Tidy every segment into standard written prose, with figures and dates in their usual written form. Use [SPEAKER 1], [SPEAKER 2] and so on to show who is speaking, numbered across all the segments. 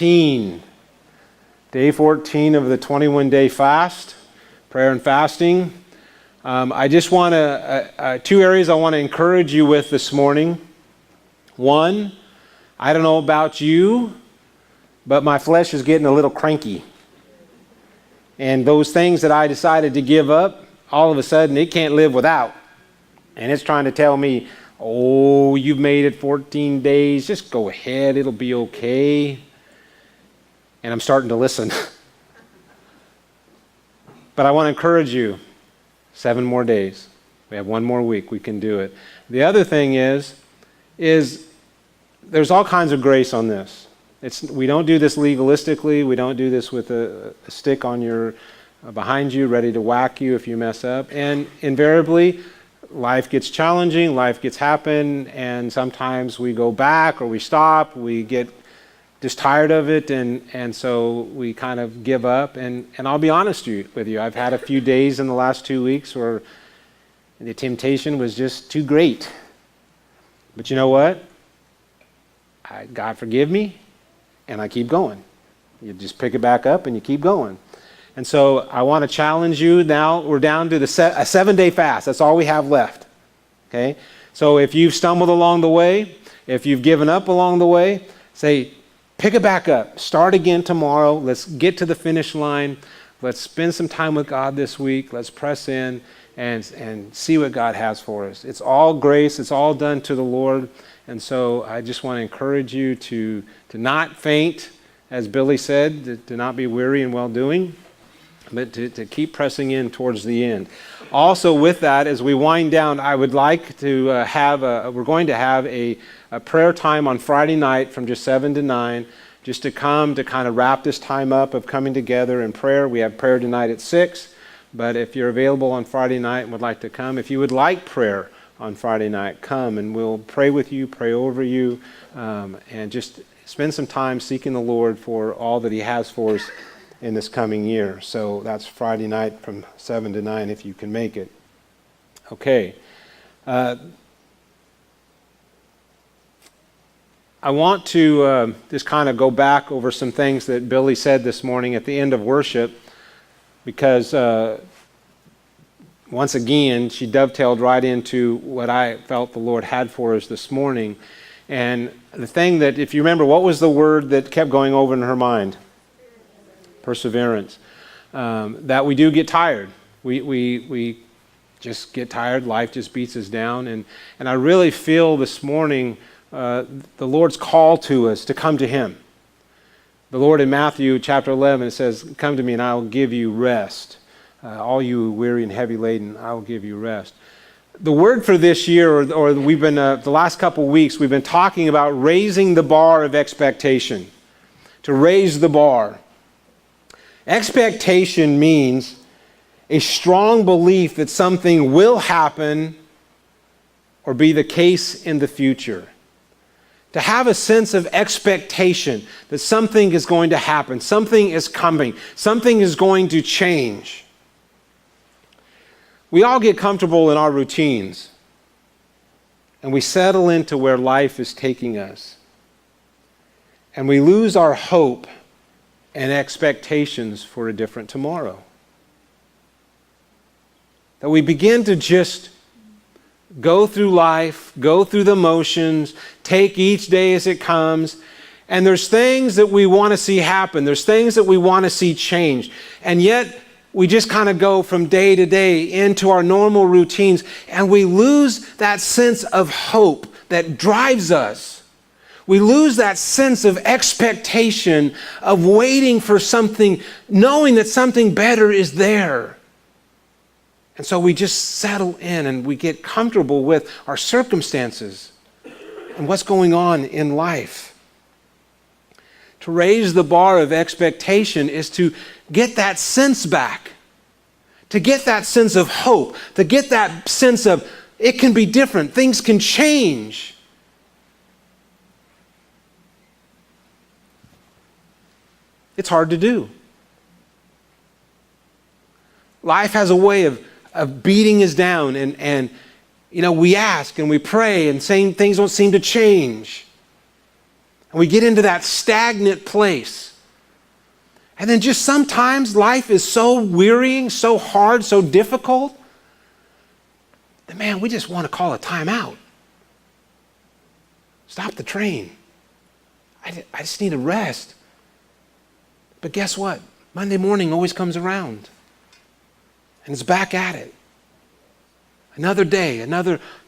[SPEAKER 1] Day 14 of the 21-day fast, prayer and fasting. I just want to, two areas I want to encourage you with this morning. One, I don't know about you, but my flesh is getting a little cranky. And those things that I decided to give up, all of a sudden it can't live without. And it's trying to tell me, oh, you've made it 14 days, just go ahead, it'll be okay. And I'm starting to listen. But I want to encourage you, 7 more days. We have 1 more week, we can do it. The other thing is there's all kinds of grace on this. We don't do this legalistically. We don't do this with a stick on your behind you, ready to whack you if you mess up. And invariably, life gets challenging, life gets happen, and sometimes we go back or we stop, we get just tired of it, and so we kind of give up. And I'll be honest with you, I've had a few days in the last 2 weeks where the temptation was just too great. But you know what? God forgive me, and I keep going. You just pick it back up and you keep going. And so I want to challenge you. Now we're down to a 7-day fast. That's all we have left. Okay? So if you've stumbled along the way, if you've given up along the way, say, pick it back up. Start again tomorrow. Let's get to the finish line. Let's spend some time with God this week. Let's press in and see what God has for us. It's all grace. It's all done to the Lord. And so I just want to encourage you to not faint, as Billy said, to not be weary in well-doing, but to keep pressing in towards the end. Also with that, as we wind down, I would like to we're going to have a prayer time on Friday night from just 7 to 9, just to come to kind of wrap this time up of coming together in prayer. We have prayer tonight at 6, but if you're available on Friday night and would like to come, if you would like prayer on Friday night, come and we'll pray with you, pray over you, and just spend some time seeking the Lord for all that He has for us in this coming year. So that's Friday night from 7 to 9 if you can make it. Okay. I want to just kind of go back over some things that Billy said this morning at the end of worship, because once again, she dovetailed right into what I felt the Lord had for us this morning. And the thing that, if you remember, what was the word that kept going over in her mind? Perseverance. That we do get tired. We just get tired. Life just beats us down. And I really feel this morning the Lord's call to us to come to Him. The Lord in Matthew chapter 11, it says, "Come to me and I will give you rest. All you weary and heavy laden, I will give you rest." The word for this year, or we've been, the last couple weeks, we've been talking about raising the bar of expectation. To raise the bar. Expectation means a strong belief that something will happen or be the case in the future. To have a sense of expectation that something is going to happen, something is coming, something is going to change. We all get comfortable in our routines, and we settle into where life is taking us. And we lose our hope and expectations for a different tomorrow. That we begin to just go through life, go through the motions, take each day as it comes, and there's things that we want to see happen. There's things that we want to see change. And yet, we just kind of go from day to day into our normal routines, and we lose that sense of hope that drives us. We lose that sense of expectation of waiting for something, knowing that something better is there. And so we just settle in and we get comfortable with our circumstances and what's going on in life. To raise the bar of expectation is to get that sense back, to get that sense of hope, to get that sense of it can be different, things can change. It's hard to do. Life has a way of beating us down, and we ask and we pray and saying things don't seem to change. And we get into that stagnant place. And then just sometimes life is so wearying, so hard, so difficult, that man, we just want to call a timeout. Stop the train. I just need a rest. But guess what? Monday morning always comes around. And it's back at it. Another day,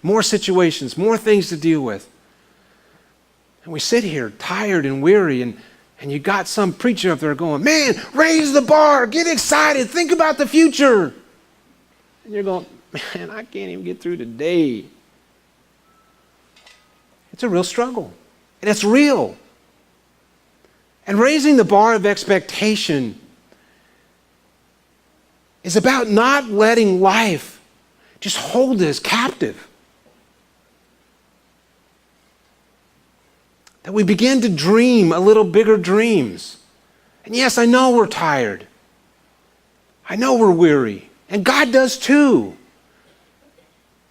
[SPEAKER 1] more situations, more things to deal with. And we sit here tired and weary, and you got some preacher up there going, man, raise the bar, get excited, think about the future. And you're going, man, I can't even get through today. It's a real struggle, and it's real. And raising the bar of expectation is about not letting life just hold us captive. That we begin to dream a little bigger dreams. And yes, I know we're tired. I know we're weary. And God does too.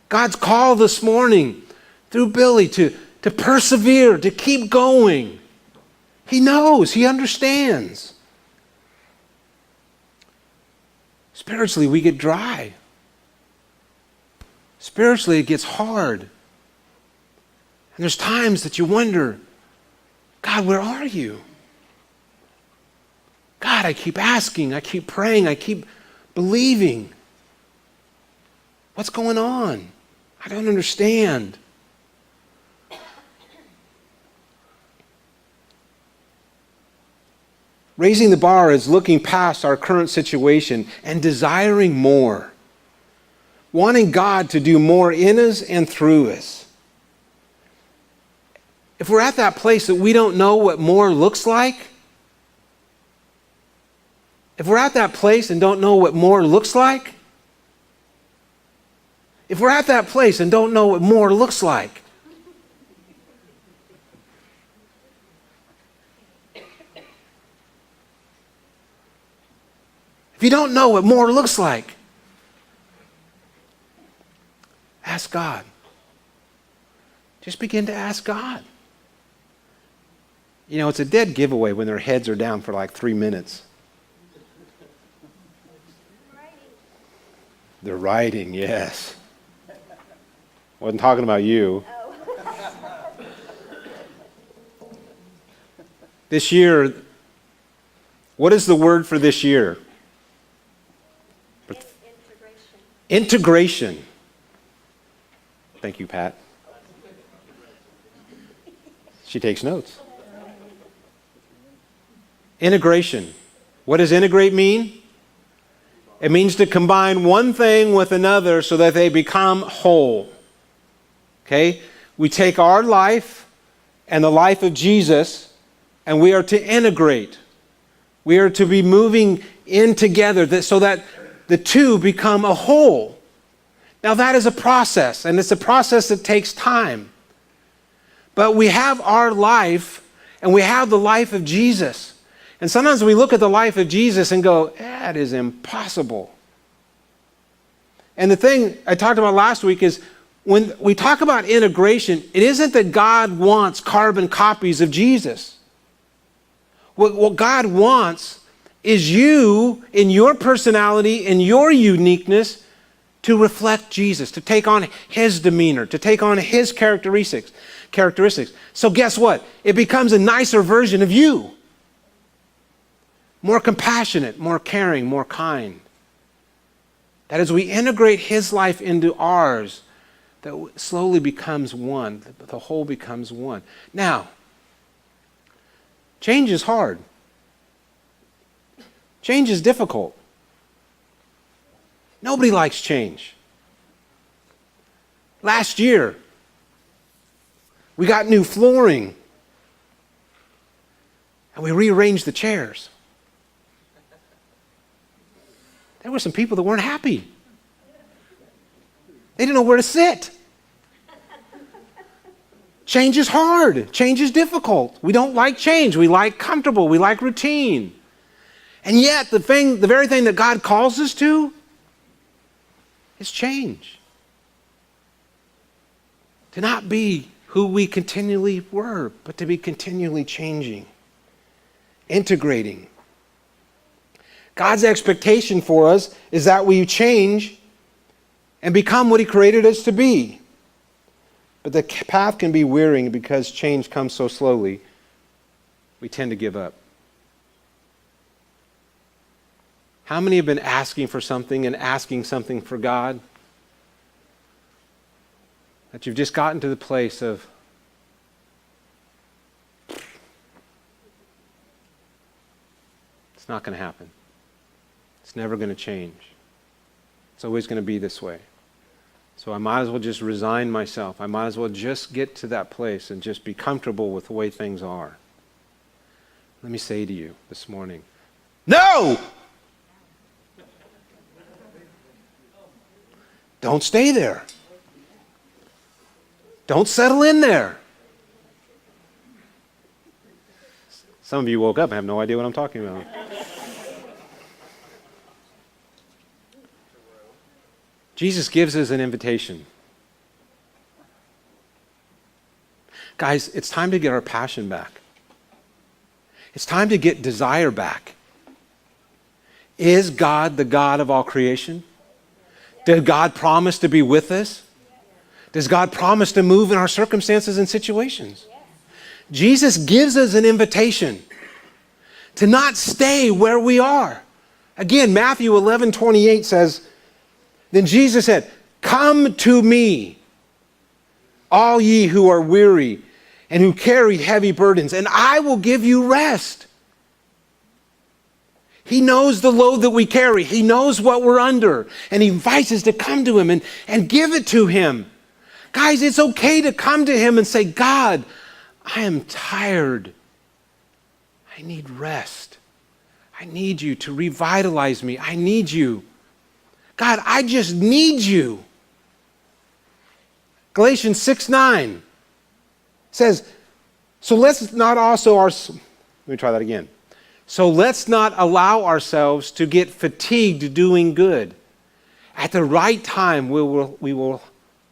[SPEAKER 1] God's call this morning through Billy to persevere, to keep going. He knows, he understands. Spiritually, we get dry. Spiritually, it gets hard. And there's times that you wonder, God, where are you? God, I keep asking, I keep praying, I keep believing. What's going on? I don't understand. Raising the bar is looking past our current situation and desiring more. Wanting God to do more in us and through us. If we're at that place that we don't know what more looks like, if we're at that place and don't know what more looks like, if we're at that place and don't know what more looks like, if you don't know what more looks like, ask God. Just begin to ask God. You know, it's a dead giveaway when their heads are down for like 3 minutes. They're writing, yes. Wasn't talking about you. This year, what is the word for this year? Integration. Thank you, Pat. She takes notes. Integration. What does integrate mean? It means to combine one thing with another so that they become whole. Okay? We take our life and the life of Jesus, and we are to integrate. We are to be moving in together so that the two become a whole. Now that is a process, and it's a process that takes time. But we have our life, and we have the life of Jesus. And sometimes we look at the life of Jesus and go, that is impossible. And the thing I talked about last week is when we talk about integration, it isn't that God wants carbon copies of Jesus. What God wants is you, in your personality, in your uniqueness, to reflect Jesus, to take on his demeanor, to take on his characteristics. So guess what? It becomes a nicer version of you. More compassionate, more caring, more kind. That as we integrate his life into ours, that slowly becomes one. The whole becomes one. Now, change is hard. Change is difficult. Nobody likes change. Last year, we got new flooring, and we rearranged the chairs. There were some people that weren't happy. They didn't know where to sit. Change is hard. Change is difficult. We don't like change. We like comfortable. We like routine. And yet, the very thing that God calls us to is change. To not be who we continually were, but to be continually changing, integrating. God's expectation for us is that we change and become what He created us to be. But the path can be wearying because change comes so slowly, we tend to give up. How many have been asking for something and asking something for God? That you've just gotten to the place of, it's not going to happen. It's never going to change. It's always going to be this way. So I might as well just resign myself. I might as well just get to that place and just be comfortable with the way things are. Let me say to you this morning, no! Don't stay there. Don't settle in there. Some of you woke up and have no idea what I'm talking about. Jesus gives us an invitation. Guys, it's time to get our passion back. It's time to get desire back. Is God the God of all creation? Did God promise to be with us? Does God promise to move in our circumstances and situations? Jesus gives us an invitation to not stay where we are. Again, Matthew 11:28 says, then Jesus said, come to me, all ye who are weary and who carry heavy burdens, and I will give you rest. He knows the load that we carry. He knows what we're under. And He invites us to come to Him and give it to Him. Guys, it's okay to come to Him and say, God, I am tired. I need rest. I need you to revitalize me. I need you. God, I just need you. Galatians 6:9 says, so let's not allow ourselves to get fatigued doing good. At the right time, we will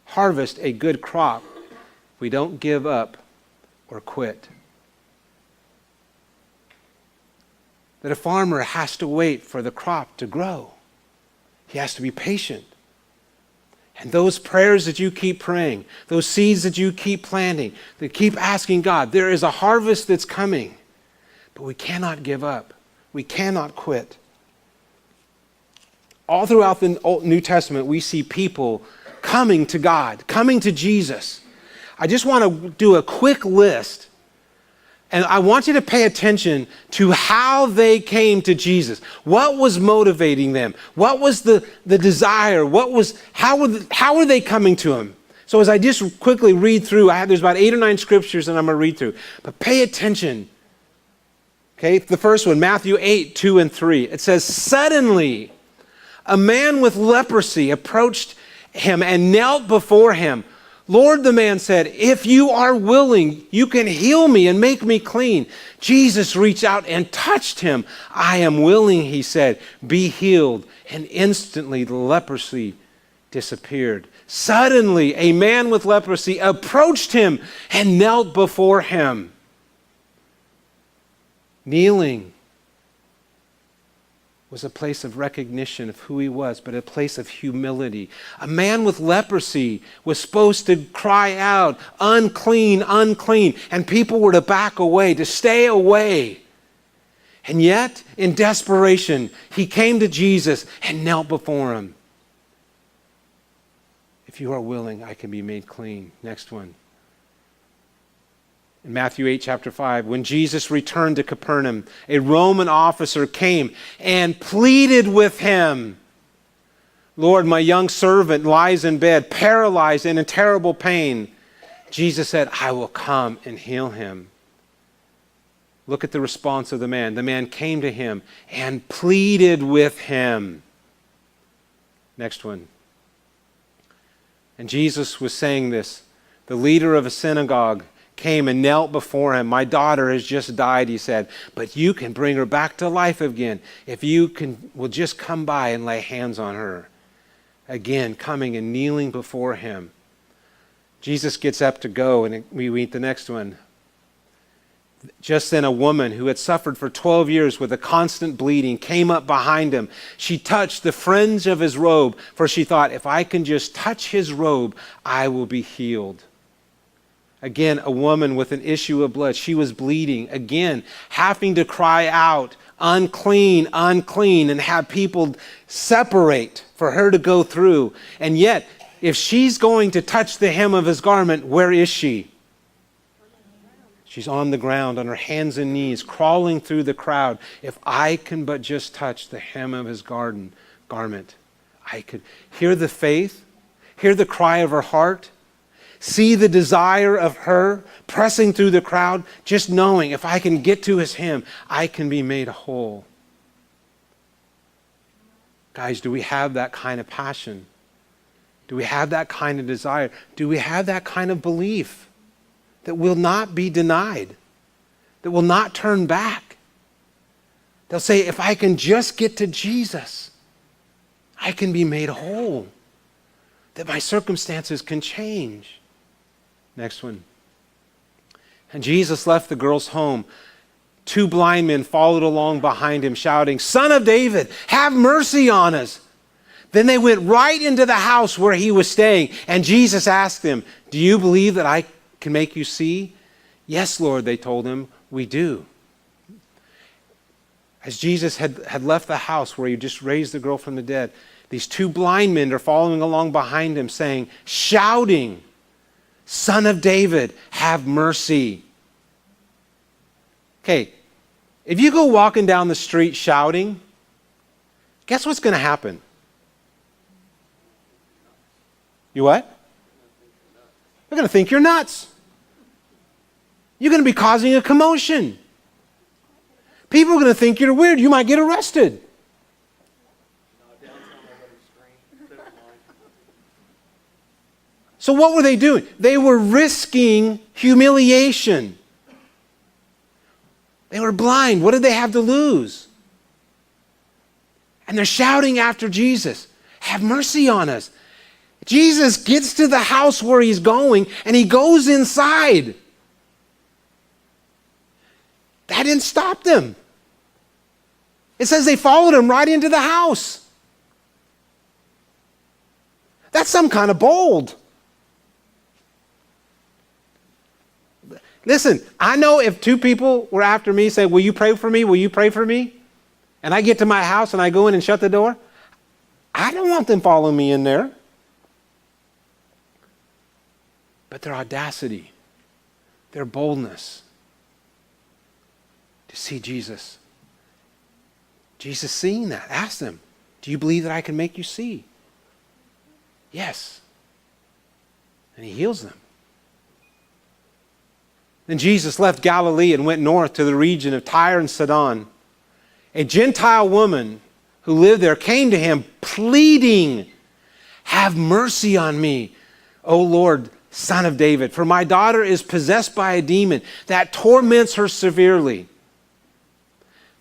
[SPEAKER 1] harvest a good crop. We don't give up or quit. That a farmer has to wait for the crop to grow. He has to be patient. And those prayers that you keep praying, those seeds that you keep planting, that keep asking God, there is a harvest that's coming. But we cannot give up. We cannot quit. All throughout the New Testament, we see people coming to God, coming to Jesus. I just want to do a quick list. And I want you to pay attention to how they came to Jesus. What was motivating them? What was the desire? How were they coming to Him? So as I just quickly read through, there's about 8 or 9 scriptures that I'm going to read through. But pay attention. Okay, the first one, Matthew 8:2-3. It says, suddenly a man with leprosy approached Him and knelt before Him. Lord, the man said, if you are willing, you can heal me and make me clean. Jesus reached out and touched him. I am willing, he said, be healed. And instantly the leprosy disappeared. Suddenly, a man with leprosy approached him and knelt before him. Kneeling was a place of recognition of who he was, but a place of humility. A man with leprosy was supposed to cry out, unclean, unclean, and people were to back away, to stay away. And yet, in desperation, he came to Jesus and knelt before him. If you are willing, I can be made clean. Next one. In Matthew 8:5, when Jesus returned to Capernaum, a Roman officer came and pleaded with him. Lord, my young servant lies in bed, paralyzed and in terrible pain. Jesus said, I will come and heal him. Look at the response of the man. The man came to him and pleaded with him. Next one. And Jesus was saying this. The leader of a synagogue came and knelt before him. My daughter has just died, he said, but you can bring her back to life again if you will just come by and lay hands on her. Again, coming and kneeling before him. Jesus gets up to go, and we read the next one. Just then a woman who had suffered for 12 years with a constant bleeding came up behind him. She touched the fringe of his robe, for she thought, if I can just touch his robe, I will be healed. Again, a woman with an issue of blood. She was bleeding. Again, having to cry out, unclean, unclean, and have people separate for her to go through. And yet, if she's going to touch the hem of his garment, where is she? She's on the ground, on her hands and knees, crawling through the crowd. If I can but just touch the hem of his garment, I could hear the faith, hear the cry of her heart, see the desire of her pressing through the crowd, just knowing if I can get to his hem, I can be made whole. Guys, do we have that kind of passion? Do we have that kind of desire? Do we have that kind of belief that will not be denied, that will not turn back? They'll say, if I can just get to Jesus, I can be made whole, that my circumstances can change. Next one. And Jesus left the girl's home. 2 blind men followed along behind him, shouting, Son of David, have mercy on us. Then they went right into the house where he was staying, and Jesus asked them, do you believe that I can make you see? Yes, Lord, they told him, we do. As Jesus had left the house where he just raised the girl from the dead, these 2 blind men are following along behind him saying, shouting, Son of David, have mercy. Okay, if you go walking down the street shouting, guess what's going to happen? You what? They're going to think you're nuts. You're going to be causing a commotion. People are going to think you're weird. You might get arrested. So what were they doing? They were risking humiliation. They were blind. What did they have to lose? And they're shouting after Jesus, have mercy on us. Jesus gets to the house where he's going, and he goes inside. That didn't stop them. It says they followed him right into the house. That's some kind of bold. Listen, I know if 2 people were after me saying, will you pray for me? Will you pray for me? And I get to my house and I go in and shut the door, I don't want them following me in there. But their audacity, their boldness to see Jesus. Jesus seeing that, asked them, do you believe that I can make you see? Yes. And he heals them. Then Jesus left Galilee and went north to the region of Tyre and Sidon. A Gentile woman who lived there came to him pleading, have mercy on me, O Lord, Son of David, for my daughter is possessed by a demon that torments her severely.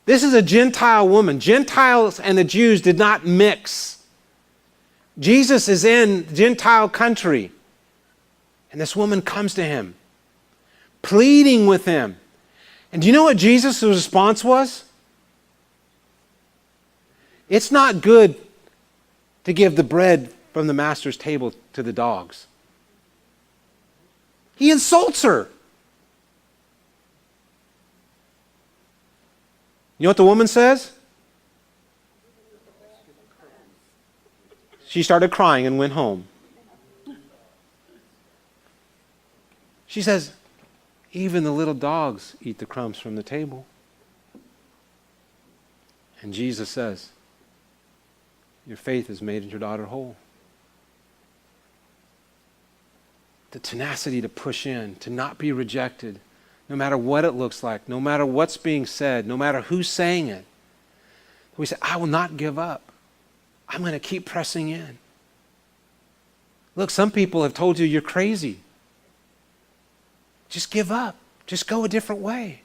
[SPEAKER 1] This is a Gentile woman. Gentiles and the Jews did not mix. Jesus is in Gentile country, and this woman comes to him, pleading with him. And do you know what Jesus' response was? It's not good to give the bread from the master's table to the dogs. He insults her. You know what the woman says? She started crying and went home. She says, even the little dogs eat the crumbs from the table. And Jesus says, your faith has made your daughter whole. The tenacity to push in, to not be rejected, no matter what it looks like, no matter what's being said, no matter who's saying it. We say, I will not give up. I'm going to keep pressing in. Look, some people have told you you're crazy. Just give up. Just go a different way.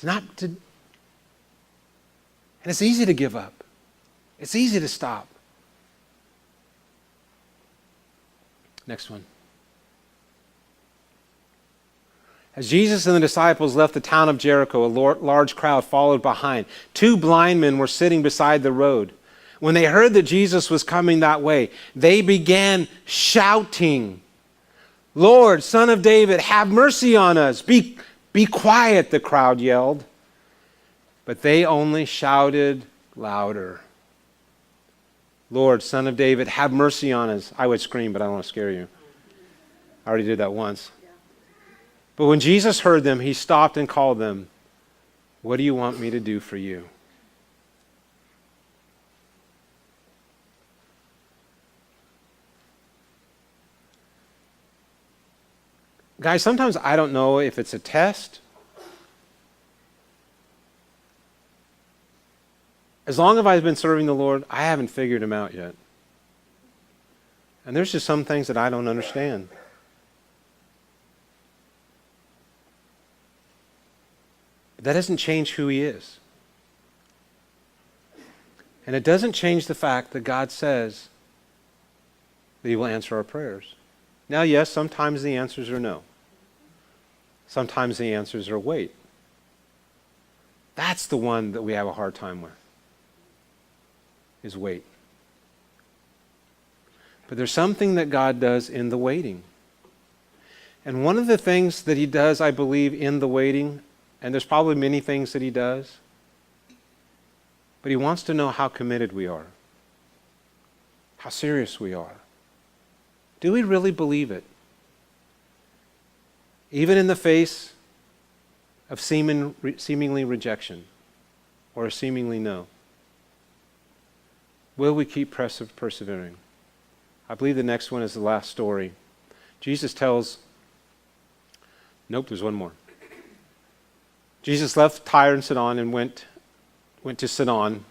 [SPEAKER 1] And it's easy to give up. It's easy to stop. Next one. As Jesus and the disciples left the town of Jericho, a large crowd followed behind. 2 blind men were sitting beside the road. When they heard that Jesus was coming that way, they began shouting, "Lord, Son of David, have mercy on us." Be quiet, the crowd yelled. But they only shouted louder. "Lord, Son of David, have mercy on us." I would scream, but I don't want to scare you. I already did that once. But when Jesus heard them, he stopped and called them. "What do you want me to do for you?" Guys, sometimes I don't know if it's a test. As long as I've been serving the Lord, I haven't figured him out yet. And there's just some things that I don't understand. That doesn't change who he is. And it doesn't change the fact that God says that he will answer our prayers. Now, yes, sometimes the answers are no. Sometimes the answers are wait. That's the one that we have a hard time with, is wait. But there's something that God does in the waiting. And one of the things that he does, I believe, in the waiting, and there's probably many things that he does, but he wants to know how committed we are, how serious we are. Do we really believe it? Even in the face of seemingly rejection or a seemingly no, will we keep persevering? I believe the next one is the last story. Jesus tells, there's one more. Jesus left Tyre and Sidon and went to Sidon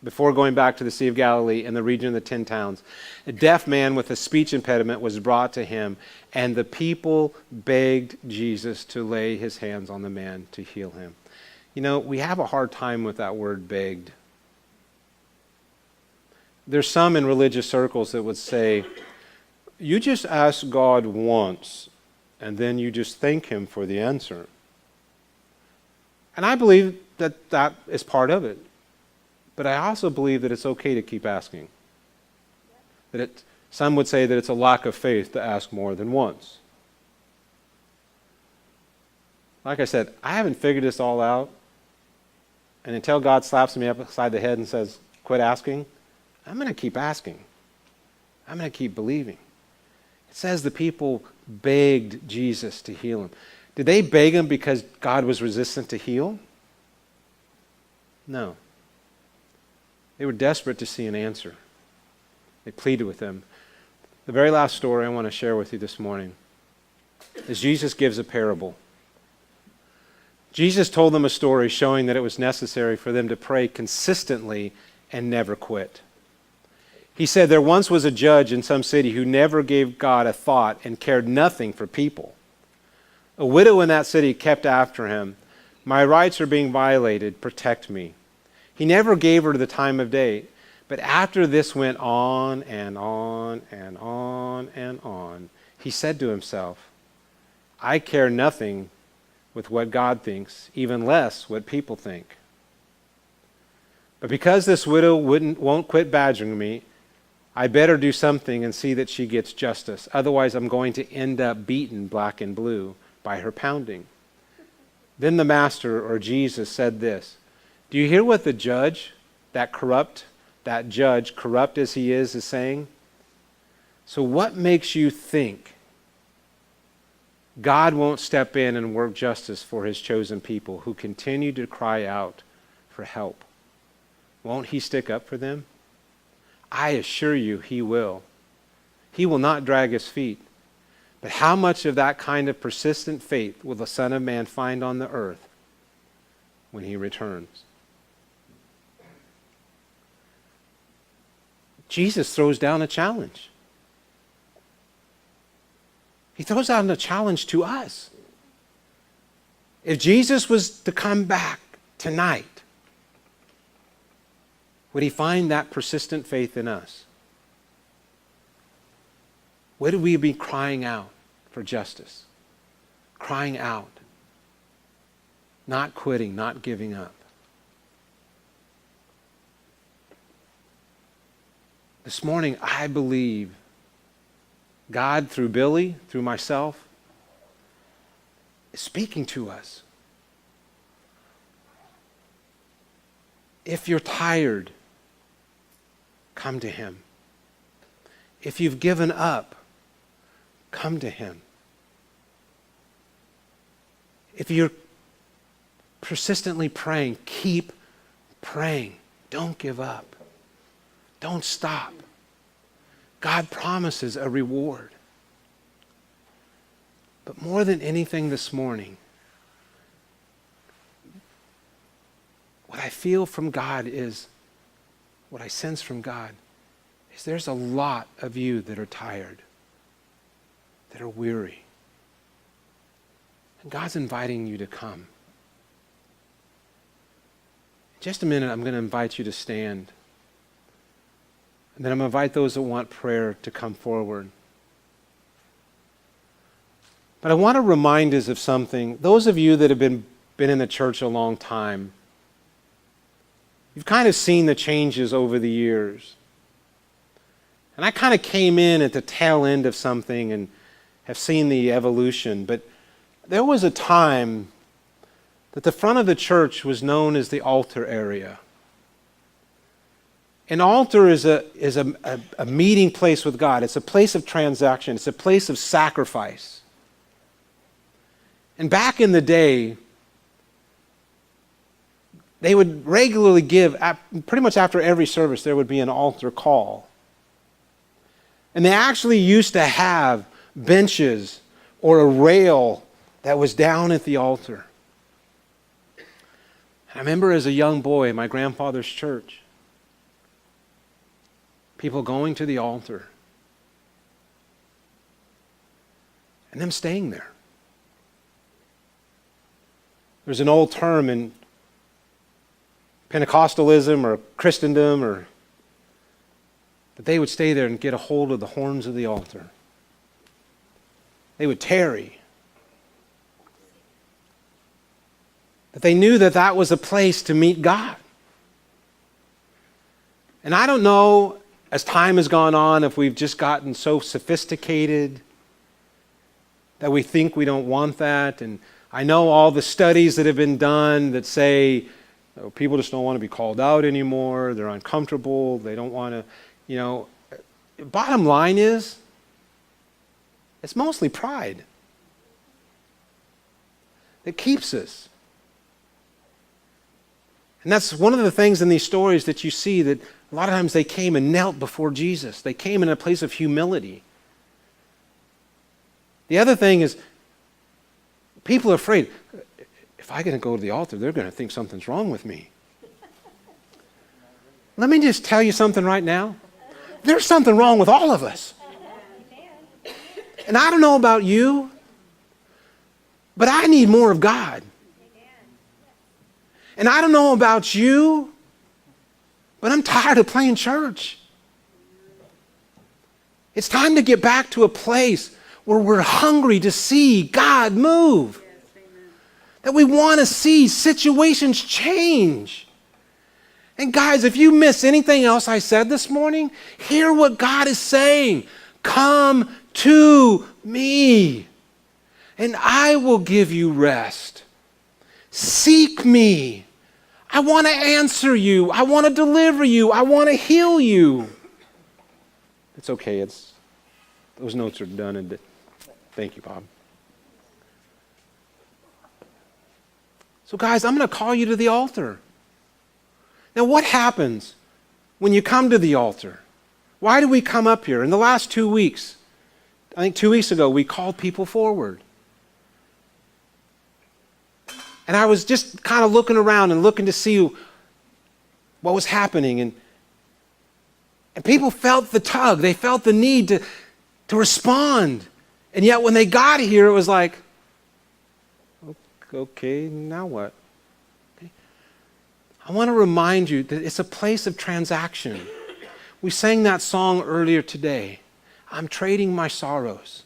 [SPEAKER 1] before going back to the Sea of Galilee in the region of the 10 towns. A deaf man with a speech impediment was brought to him, and the people begged Jesus to lay his hands on the man to heal him. You know, we have a hard time with that word begged. There's some in religious circles that would say, you just ask God once, and then you just thank him for the answer. And I believe that that is part of it. But I also believe that it's okay to keep asking. Some would say that it's a lack of faith to ask more than once. Like I said, I haven't figured this all out. And until God slaps me upside the head and says, quit asking, I'm going to keep asking. I'm going to keep believing. It says the people begged Jesus to heal him. Did they beg him because God was resistant to heal? No. They were desperate to see an answer. They pleaded with him. The very last story I want to share with you this morning is Jesus gives a parable. Jesus told them a story showing that it was necessary for them to pray consistently and never quit. He said there once was a judge in some city who never gave God a thought and cared nothing for people. A widow in that city kept after him, "My rights are being violated, protect me." He never gave her the time of day, but after this went on and on and on and on, he said to himself, I care nothing with what God thinks, even less what people think. But because this widow won't quit badgering me, I better do something and see that she gets justice. Otherwise, I'm going to end up beaten black and blue by her pounding. Then the master, or Jesus, said this, do you hear what the judge, that judge, corrupt as he is saying? So what makes you think God won't step in and work justice for his chosen people who continue to cry out for help? Won't he stick up for them? I assure you he will. He will not drag his feet. But how much of that kind of persistent faith will the Son of Man find on the earth when he returns? Jesus throws down a challenge. He throws down a challenge to us. If Jesus was to come back tonight, would he find that persistent faith in us? Would we be crying out for justice? Crying out. Not quitting, not giving up. This morning, I believe God, through Billy, through myself, is speaking to us. If you're tired, come to Him. If you've given up, come to Him. If you're persistently praying, keep praying. Don't give up. Don't stop. God promises a reward. But more than anything this morning, what I feel from God is, what I sense from God is there's a lot of you that are tired, that are weary. And God's inviting you to come. In just a minute, I'm going to invite you to stand. And then I'm going to invite those that want prayer to come forward. But I want to remind us of something. Those of you that have been in the church a long time, you've kind of seen the changes over the years. And I kind of came in at the tail end of something and have seen the evolution. But there was a time that the front of the church was known as the altar area. An altar is a meeting place with God. It's a place of transaction. It's a place of sacrifice. And back in the day, they would regularly give, pretty much after every service, there would be an altar call. And they actually used to have benches or a rail that was down at the altar. I remember as a young boy in my grandfather's church, people going to the altar and them staying there. There's an old term in Pentecostalism or Christendom, but they would stay there and get a hold of the horns of the altar. They would tarry. But they knew that that was a place to meet God. And I don't know, as time has gone on, if we've just gotten so sophisticated that we think we don't want that. And I know all the studies that have been done that say people just don't want to be called out anymore. They're uncomfortable. They don't want to, Bottom line is, it's mostly pride that keeps us. And that's one of the things in these stories that you see, that a lot of times they came and knelt before Jesus. They came in a place of humility. The other thing is, people are afraid. If I go to the altar, they're going to think something's wrong with me. Let me just tell you something right now. There's something wrong with all of us. And I don't know about you, but I need more of God. And I don't know about you, but I'm tired of playing church. It's time to get back to a place where we're hungry to see God move. That we want to see situations change. And guys, if you miss anything else I said this morning, hear what God is saying. Come to me, and I will give you rest. Seek me. I want to answer you. I want to deliver you. I want to heal you. It's okay. Those notes are done. And thank you, Bob. So guys, I'm going to call you to the altar. Now what happens when you come to the altar? Why do we come up here? In the last 2 weeks, I think 2 weeks ago, we called people forward. And I was just kind of looking around and looking to see what was happening. And people felt the tug. They felt the need to respond. And yet when they got here, it was like, okay, now what? Okay. I want to remind you that it's a place of transaction. We sang that song earlier today. I'm trading my sorrows.